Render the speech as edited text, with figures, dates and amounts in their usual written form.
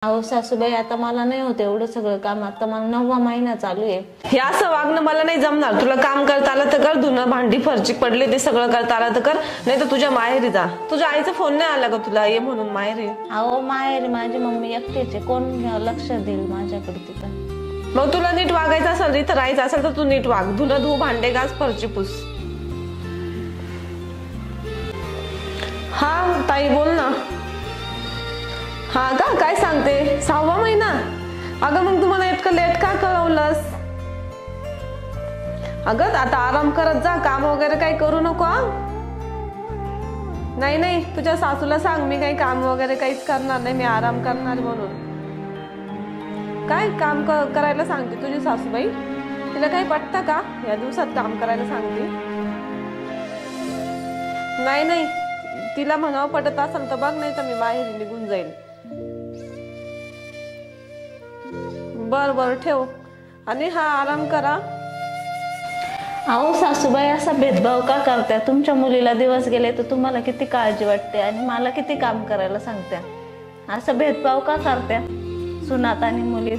अहो सासूबाई, आता मला नाही होत एवढं सगळं काम. आता मला 9वा महिना चालू आहे. हे असं वागणं मला नाही जमणार. तुला काम करता आलं तर कर, धुणं भांडी फरची पडली ते सगळं करता आलं तर कर, नाही तर तुझ्या माहेरी जा. तुझ्या आईचा फोन नाही आला का तुला ये म्हणून माहेरी? अहो माहेरी माझी मम्मी एकटीच आहे, कोण लक्ष देईल माझ्याकडे तिथं? मग तुला नीट वागायचं असेल, इथं राहायचं असेल तर तू नीट वाग. धुणं धू, भांडे घास, फरची पुस. हा ताई बोल ना. हा का, काय सांगते? 6वा महिना? अगं मग तुम्हाला इतकं लेट का कळवलंस? अगं आता आराम करत जा, काम वगैरे काही करू नको. नाही नाही, तुझ्या सासूला सांग मी काही काम वगैरे काहीच करणार नाही, मी आराम करणार म्हणून. काय काम करायला सांगते तुझी सासूबाई? तिला काही पटतं का या दिवसात काम करायला सांगते? नाही नाही, तिला म्हणावं पटत असेल तर बघ, नाही तर मी माहेरी निघून जाईल. बर बर ठेव, आणि हा आराम करा. अहो सासूबाई, असा भेदभाव का करताय? तुमच्या मुलीला दिवस गेले तर तुम्हाला किती काळजी वाटते आणि मला किती काम करायला सांगत्या. असं भेदभाव का करत्या सुनात आणि मुलीत?